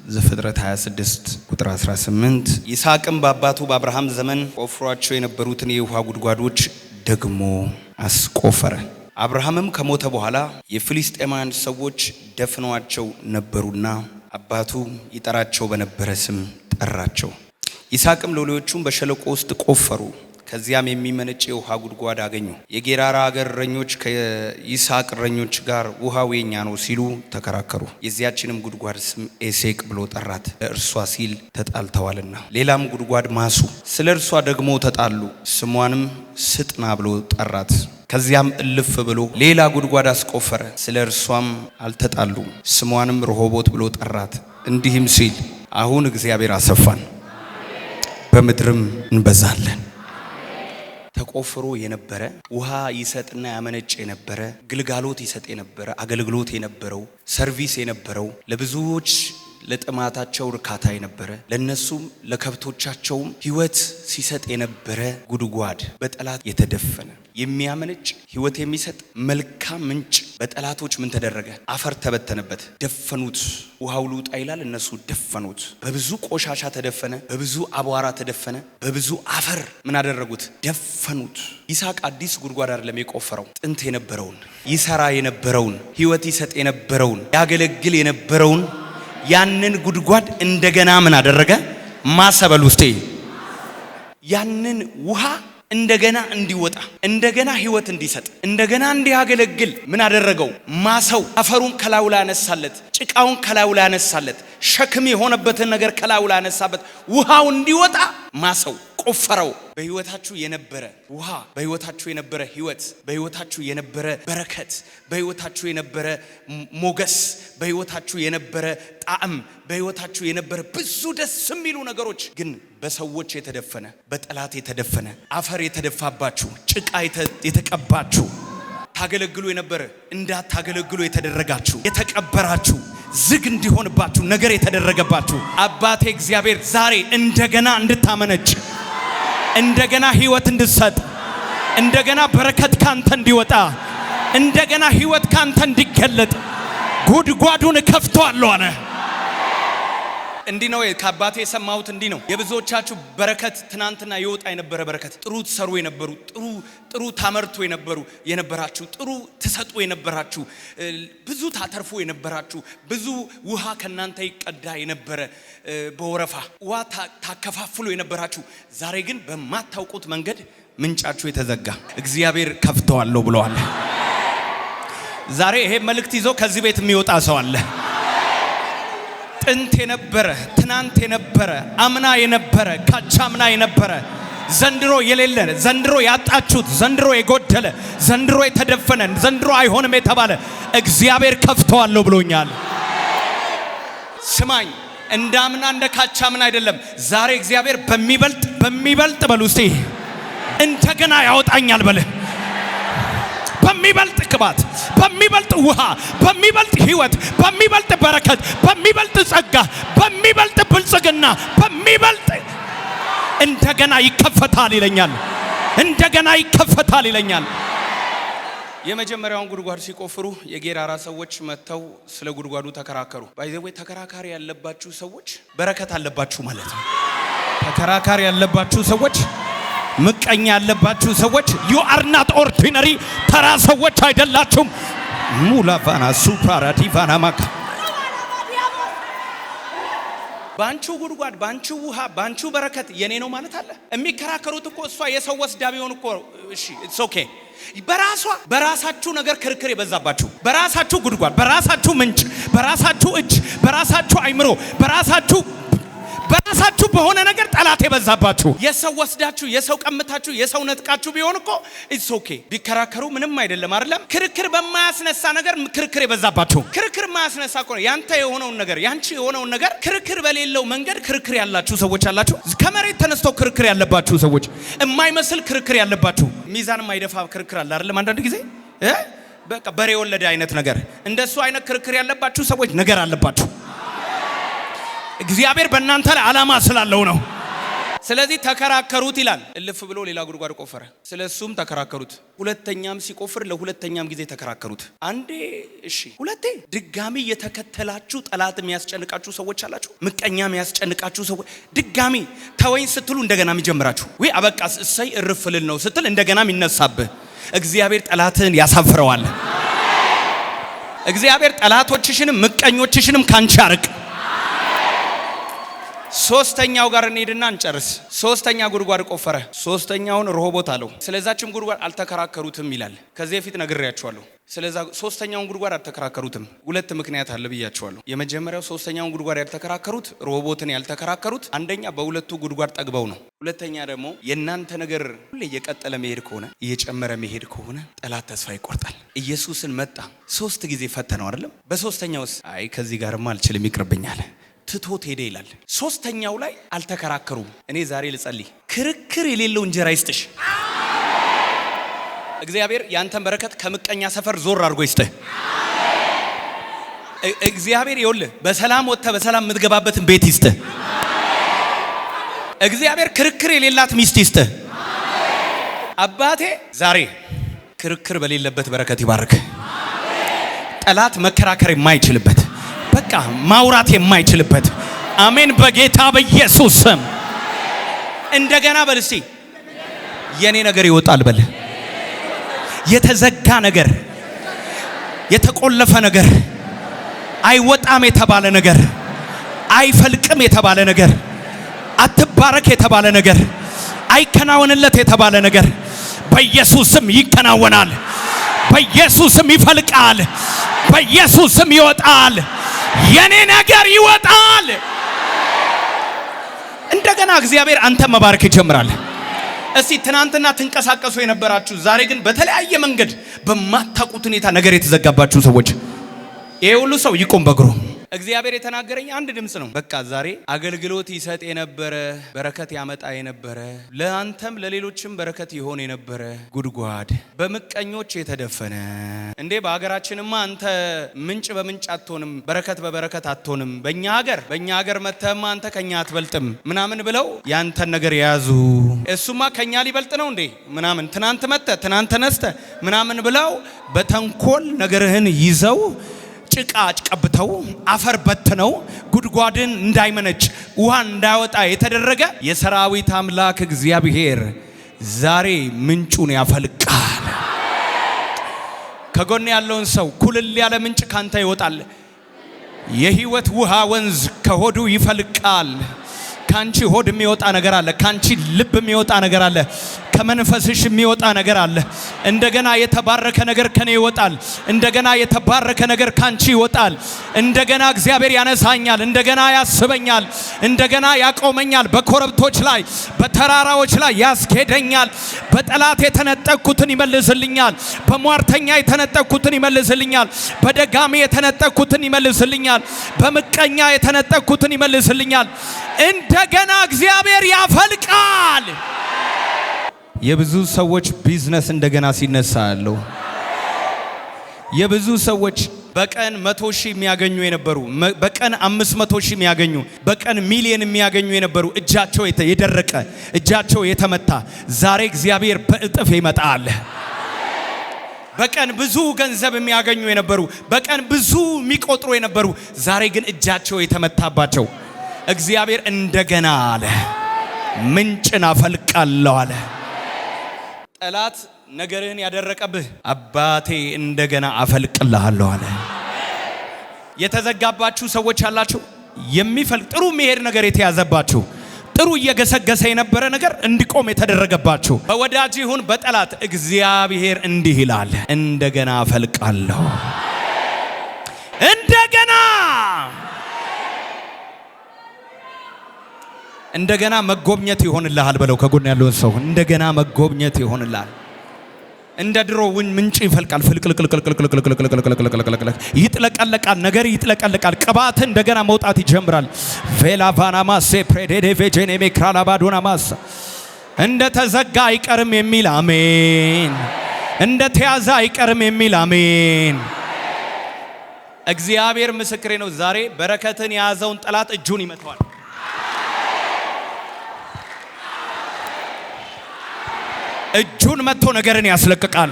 ዘፍጥረት 26 ቁጥር 18 ይስሐቅም በአባቱ በአብርሃም ዘመን ቆፍሯቸው የነበሩትን የውሃ ጉድጓዶች ደግሞ አስቆፈረ። አብርሃምም ከሞተ በኋላ የፍልስጤማውያን ሰዎች ደፍነዋቸው ነበሩና አባቱ ይጠራቸው በነበረ ስም ጠራቸው። ይስሐቅም ሎሌዎቹም በሸለቆ ውስጥ ቆፈሩ። ከዚያም የሚመነጭ የውሃ ጉድጓድ አገኙ። የጌራራ ሀገር እረኞች ከይስሐቅ እረኞች ጋር ውሃው የኛ ነው ሲሉ ተከራከሩ። የዚያችንም ጉድጓድ ስም ኤሴቅ ብሎ ጠራት፣ ለእርሷ ሲል ተጣልተዋልና። ሌላም ጉድጓድ ማሱ፣ ስለ እርሷ ደግሞ ተጣሉ፣ ስሟንም ስጥና ብሎ ጠራት። ከዚያም እልፍ ብሎ ሌላ ጉድጓድ አስቆፈረ፣ ስለ እርሷም አልተጣሉም፣ ስሟንም ረሆቦት ብሎ ጠራት። እንዲህም ሲል አሁን እግዚአብሔር አሰፋን፣ በምድርም እንበዛለን። ተቆፍሮ የነበረ ውሃ ይሰጥና ያመነጭ የነበረ ግልጋሎት ይሰጥ የነበረ አገልግሎት የነበረው ሰርቪስ የነበረው ለብዙዎች ለጥማታቸው እርካታ የነበረ ለነሱም ለከብቶቻቸውም ሕይወት ሲሰጥ የነበረ ጉድጓድ በጠላት የተደፈነ የሚያመነጭ ሕይወት የሚሰጥ መልካም ምንጭ በጠላቶች ምን ተደረገ? አፈር ተበተነበት፣ ደፈኑት። ውሃው ልውጣ ይላል፣ እነሱ ደፈኑት። በብዙ ቆሻሻ ተደፈነ፣ በብዙ አቧራ ተደፈነ፣ በብዙ አፈር ምን አደረጉት? ደፈኑት። ይስሐቅ አዲስ ጉድጓድ አይደለም የቆፈረው፣ ጥንት የነበረውን ይሰራ የነበረውን ሕይወት ይሰጥ የነበረውን ያገለግል የነበረውን ያንን ጉድጓድ እንደገና ምን አደረገ? ማሰበል ውስጥ ያንን ውሃ እንደገና እንዲወጣ እንደገና ሕይወት እንዲሰጥ እንደገና እንዲያገለግል ምን አደረገው? ማሰው። አፈሩን ከላዩ ላይ አነሳለት፣ ጭቃውን ከላዩ ላይ አነሳለት፣ ሸክም የሆነበትን ነገር ከላዩ ላይ አነሳበት። ውሃው እንዲወጣ ማሰው፣ ቆፈረው። በሕይወታችሁ የነበረ ውሃ፣ በሕይወታችሁ የነበረ ሕይወት፣ በሕይወታችሁ የነበረ በረከት፣ በሕይወታችሁ የነበረ ሞገስ፣ በሕይወታችሁ የነበረ ጣዕም፣ በሕይወታችሁ የነበረ ብዙ ደስ የሚሉ ነገሮች ግን በሰዎች የተደፈነ በጠላት የተደፈነ አፈር የተደፋባችሁ ጭቃ የተቀባችሁ ታገለግሉ የነበረ እንዳታገለግሉ የተደረጋችሁ የተቀበራችሁ ዝግ እንዲሆንባችሁ ነገር የተደረገባችሁ አባቴ እግዚአብሔር ዛሬ እንደገና እንድታመነጭ እንደገና ሕይወት እንድትሰጥ እንደገና በረከት ካንተ እንዲወጣ እንደገና ሕይወት ካንተ እንዲገለጥ ጉድጓዱን ከፍቷለሁ አለ። እንዲህ ነው ከአባቴ የሰማሁት። እንዲህ ነው የብዙዎቻችሁ በረከት ትናንትና ይወጣ የነበረ በረከት፣ ጥሩ ትሰሩ የነበሩ ጥሩ ታመርቱ የነበራችሁ ጥሩ ትሰጡ የነበራችሁ ብዙ ታተርፉ የነበራችሁ ብዙ ውሃ ከናንተ ይቀዳ የነበረ በወረፋ ውሃ ታከፋፍሉ የነበራችሁ ዛሬ ግን በማታውቁት መንገድ ምንጫችሁ የተዘጋ እግዚአብሔር ከፍተዋለሁ ብለዋል። ዛሬ ይሄ መልእክት ይዞ ከዚህ ቤት የሚወጣ ሰው አለ። ጥንት የነበረ ትናንት የነበረ አምና የነበረ ካቻምና የነበረ ዘንድሮ የሌለ ዘንድሮ ያጣችሁት ዘንድሮ የጎደለ ዘንድሮ የተደፈነ ዘንድሮ አይሆንም የተባለ እግዚአብሔር ከፍተዋለሁ ብሎኛል። ስማኝ፣ እንደ አምና እንደ ካቻምና አይደለም። ዛሬ እግዚአብሔር በሚበልጥ በሉ እስቲ እንደገና ያወጣኛል በለ። በሚበልጥ ቅባት፣ በሚበልጥ ውሃ፣ በሚበልጥ ሕይወት፣ በሚበልጥ በረከት፣ በሚበልጥ ጸጋ፣ በሚበልጥ ብልጽግና፣ በሚበልጥ እንደገና ይከፈታል ይለኛል። እንደገና ይከፈታል ይለኛል። የመጀመሪያውን ጉድጓድ ሲቆፍሩ የጌራራ ሰዎች መጥተው ስለ ጉድጓዱ ተከራከሩ። ባይዘዌ ተከራካሪ ያለባችሁ ሰዎች በረከት አለባችሁ ማለት ነው። ተከራካሪ ያለባችሁ ሰዎች ምቀኛ ያለባችሁ ሰዎች you are not ordinary ተራ ሰዎች አይደላችሁም። ሙላፋና ሱፕራራቲፋና ማካ ባንቹ ጉድጓድ ባንቹ ውሃ ባንቹ በረከት የኔ ነው ማለት አለ። የሚከራከሩት እኮ እሷ የሰው ወስዳ ቢሆን እኮ እሺ it's okay። በራሳችሁ ነገር ክርክር የበዛባችሁ በራሳችሁ ጉድጓድ በራሳችሁ ምንጭ በራሳችሁ እጅ በራሳችሁ አይምሮ በራሳችሁ በሆነ ነገር ጠላት የበዛባችሁ የሰው ወስዳችሁ የሰው ቀምታችሁ የሰው ነጥቃችሁ ቢሆን እኮ it's okay። ቢከራከሩ ምንም አይደለም አይደለም። ክርክር በማያስነሳ ነገር ክርክር የበዛባችሁ ክርክር ማያስነሳ እኮ ያንተ የሆነውን ነገር ያንቺ የሆነውን ነገር ክርክር በሌለው መንገድ ክርክር ያላችሁ ሰዎች አላችሁ። ከመሬት ተነስተው ክርክር ያለባችሁ ሰዎች የማይመስል ክርክር ያለባችሁ ሚዛን የማይደፋ ክርክር አለ አይደለም። አንዳንድ ጊዜ በቃ በሬ ወለደ አይነት ነገር እንደሱ አይነት ክርክር ያለባችሁ ሰዎች ነገር አለባችሁ። እግዚአብሔር በእናንተ ላይ ዓላማ ስላለው ነው። ስለዚህ ተከራከሩት ይላል። እልፍ ብሎ ሌላ ጉድጓድ ቆፈረ። ስለሱም ተከራከሩት። ሁለተኛም ሲቆፍር ለሁለተኛም ጊዜ ተከራከሩት። አንዴ እሺ፣ ሁለቴ ድጋሚ የተከተላችሁ ጠላት የሚያስጨንቃችሁ ሰዎች አላችሁ። ምቀኛ የሚያስጨንቃችሁ ሰዎች ድጋሚ ተወኝ ስትሉ እንደገና የሚጀምራችሁ ወይ አበቃ እሰይ እርፍልል ነው ስትል እንደገና የሚነሳብህ እግዚአብሔር ጠላትን ያሳፍረዋል። እግዚአብሔር ጠላቶችሽንም ምቀኞችሽንም ካንቺ ያርቅ። ሶስተኛው ጋር እንሄድና እንጨርስ። ሶስተኛ ጉድጓድ ቆፈረ። ሶስተኛውን ርሆቦት አለው። ስለዛችም ጉድጓድ አልተከራከሩትም ይላል። ከዚህ በፊት ነግሬያችኋለሁ። ስለዛ ሶስተኛውን ጉድጓድ አልተከራከሩትም። ሁለት ምክንያት አለ ብያችኋለሁ። የመጀመሪያው ሶስተኛውን ጉድጓድ ያልተከራከሩት ርሆቦትን ያልተከራከሩት አንደኛ በሁለቱ ጉድጓድ ጠግበው ነው። ሁለተኛ ደግሞ የእናንተ ነገር ሁሌ እየቀጠለ መሄድ ከሆነ እየጨመረ መሄድ ከሆነ ጠላት ተስፋ ይቆርጣል። ኢየሱስን መጣ 3 ጊዜ ፈተነው አይደለም። በሶስተኛውስ አይ ከዚህ ጋርማ አልችልም ይቅርብኛል ትቶት ሄደ ይላል። ሶስተኛው ላይ አልተከራከሩም። እኔ ዛሬ ልጸልይ፣ ክርክር የሌለው እንጀራ ይስጥሽ። እግዚአብሔር ያንተን በረከት ከምቀኛ ሰፈር ዞር አድርጎ ይስጥህ። እግዚአብሔር ይኸውልህ በሰላም ወጥተህ በሰላም የምትገባበትን ቤት ይስጥህ። እግዚአብሔር ክርክር የሌላት ሚስት ይስጥህ። አባቴ ዛሬ ክርክር በሌለበት በረከት ይባርክ። ጠላት መከራከር የማይችልበት በቃ ማውራት የማይችልበት አሜን። በጌታ በኢየሱስ ስም እንደገና በል እስቲ የኔ ነገር ይወጣል በል። የተዘጋ ነገር፣ የተቆለፈ ነገር፣ አይወጣም የተባለ ነገር፣ አይፈልቅም የተባለ ነገር፣ አትባረክ የተባለ ነገር፣ አይከናወንለት የተባለ ነገር በኢየሱስ ስም ይከናወናል። በኢየሱስ ስም ይፈልቃል። በኢየሱስ ስም ይወጣል። የኔ ነገር ይወጣል። እንደገና እግዚአብሔር አንተ መባረክ ይጀምራል። እስቲ ትናንትና ትንቀሳቀሱ የነበራችሁ ዛሬ ግን በተለያየ መንገድ በማታውቁት ሁኔታ ነገር የተዘጋባችሁ ሰዎች ይሄ ሁሉ ሰው ይቆም በእግሩ። እግዚአብሔር የተናገረኝ አንድ ድምጽ ነው። በቃ ዛሬ አገልግሎት ይሰጥ የነበረ በረከት ያመጣ የነበረ ለአንተም ለሌሎችም በረከት ይሆን የነበረ ጉድጓድ በምቀኞች የተደፈነ እንዴ በአገራችንማ አንተ ምንጭ በምንጭ አትሆንም፣ በረከት በበረከት አትሆንም። በእኛ ሀገር መተህማ አንተ ከኛ አትበልጥም ምናምን ብለው ያንተን ነገር የያዙ እሱማ ከኛ ሊበልጥ ነው እንዴ ምናምን ትናንት መተህ ትናንት ተነስተህ ምናምን ብለው በተንኮል ነገርህን ይዘው ጭቃ ቀብተው አፈር በትነው ጉድጓድን እንዳይመነጭ ውሃ እንዳይወጣ የተደረገ የሰራዊት አምላክ እግዚአብሔር ዛሬ ምንጩን ያፈልቃል። ከጎን ያለውን ሰው ኩልል ያለ ምንጭ ካንተ ይወጣል። የህይወት ውሃ ወንዝ ከሆዱ ይፈልቃል። ካንቺ ሆድ የሚወጣ ነገር አለ። ካንቺ ልብ የሚወጣ ነገር አለ። ከመንፈስሽ የሚወጣ ነገር አለ። እንደገና የተባረከ ነገር ከኔ ይወጣል። እንደገና የተባረከ ነገር ካንቺ ይወጣል። እንደገና እግዚአብሔር ያነሳኛል። እንደገና ያስበኛል። እንደገና ያቆመኛል። በኮረብቶች ላይ በተራራዎች ላይ ያስኬደኛል። በጠላት የተነጠቅኩትን ይመልስልኛል። በሟርተኛ የተነጠቅኩትን ይመልስልኛል። በደጋሚ የተነጠቅኩትን ይመልስልኛል። በምቀኛ የተነጠቅኩትን ይመልስልኛል። እንደገና እግዚአብሔር ያፈልቃል። የብዙ ሰዎች ቢዝነስ እንደገና ሲነሳ ያለው የብዙ ሰዎች በቀን 100,000 የሚያገኙ የነበሩ በቀን 500,000 የሚያገኙ በቀን ሚሊዮን የሚያገኙ የነበሩ እጃቸው የደረቀ እጃቸው የተመታ ዛሬ እግዚአብሔር በእጥፍ ይመጣል። በቀን ብዙ ገንዘብ የሚያገኙ የነበሩ በቀን ብዙ የሚቆጥሩ የነበሩ ዛሬ ግን እጃቸው የተመታባቸው እግዚአብሔር እንደገና አለ ምንጭን አፈልቃለሁ አለ። ጠላት ነገርህን ያደረቀብህ አባቴ እንደገና አፈልቅልሃለሁ አለ። የተዘጋባችሁ ሰዎች አላችሁ። የሚፈልቅ ጥሩ መሄድ ነገር የተያዘባችሁ ጥሩ እየገሰገሰ የነበረ ነገር እንዲቆም የተደረገባችሁ በወዳጅ ይሁን በጠላት እግዚአብሔር እንዲህ ይላል እንደገና አፈልቃለሁ። እንደገና መጎብኘት ይሆንልሃል በለው። ከጎን ያለውን ሰው እንደገና መጎብኘት ይሆንልሃል። እንደ ድሮ ምንጭ ይፈልቃል። ፍልቅልቅልቅልቅልቅልቅልቅልቅልቅልቅልቅልቅልቅልቅ ይጥለቀለቃል። ነገር ይጥለቀለቃል። ቅባት እንደገና መውጣት ይጀምራል። ቬላቫናማሴ ፕሬዴዴ ቬጄኔሜ ክራላባዶናማስ እንደ ተዘጋ አይቀርም የሚል አሜን። እንደ ተያዘ አይቀርም የሚል አሜን። እግዚአብሔር ምስክሬ ነው። ዛሬ በረከትን የያዘውን ጠላት እጁን ይመታዋል። እጁን መጥቶ ነገርን ያስለቅቃል።